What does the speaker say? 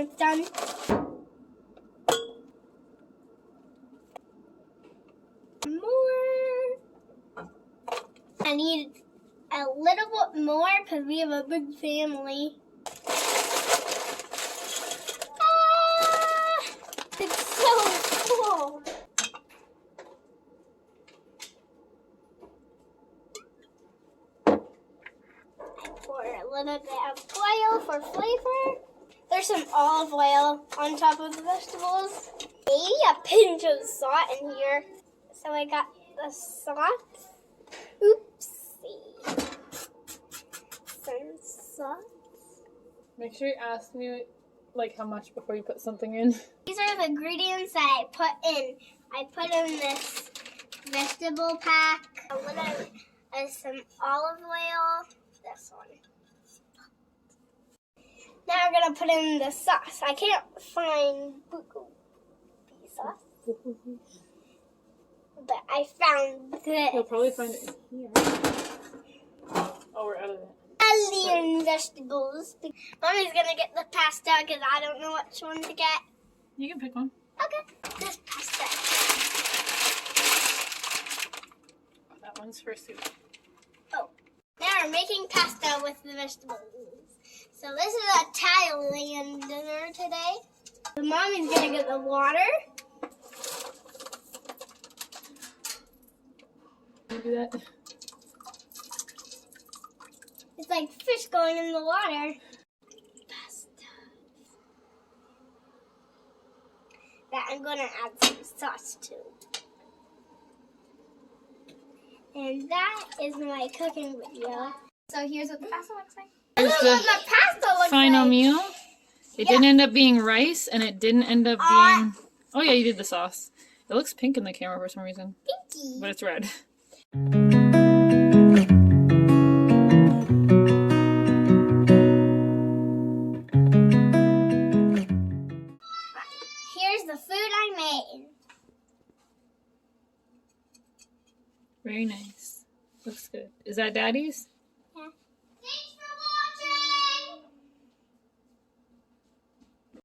it's done. More. I need a little bit more because we have a big family. Ah, it's so cool. Pour a little bit of oil for flavor. There's some olive oil on top of the vegetables. Maybe a pinch of salt in here. So I got the salt. Oopsie. Some salt. Make sure you ask me like how much before you put something in. These are the ingredients that I put in. I put in this vegetable pack, a little some olive oil, this one. Now we're gonna put in the sauce. I can't find bulgogi sauce, but I found this. You'll probably find it in here. Oh, we're out of it. Alien vegetables. Mommy's gonna get the pasta because I don't know which one to get. You can pick one. Okay, this pasta. That one's for soup. Oh, now we're making pasta with the vegetables. So this is Italian dinner today. The mommy's gonna get the water. Can you do that? It's like fish going in the water. Pasta. That I'm gonna add some sauce to. And that is my cooking video. So here's what the pasta looks like. Here's This is the what the pasta looks final like. meal. It didn't end up being rice, and it didn't end up being... Oh yeah, you did the sauce. It looks pink in the camera for some reason, Pinky. but it's red. Here's the food I made. Very nice. Looks good. Is that Daddy's?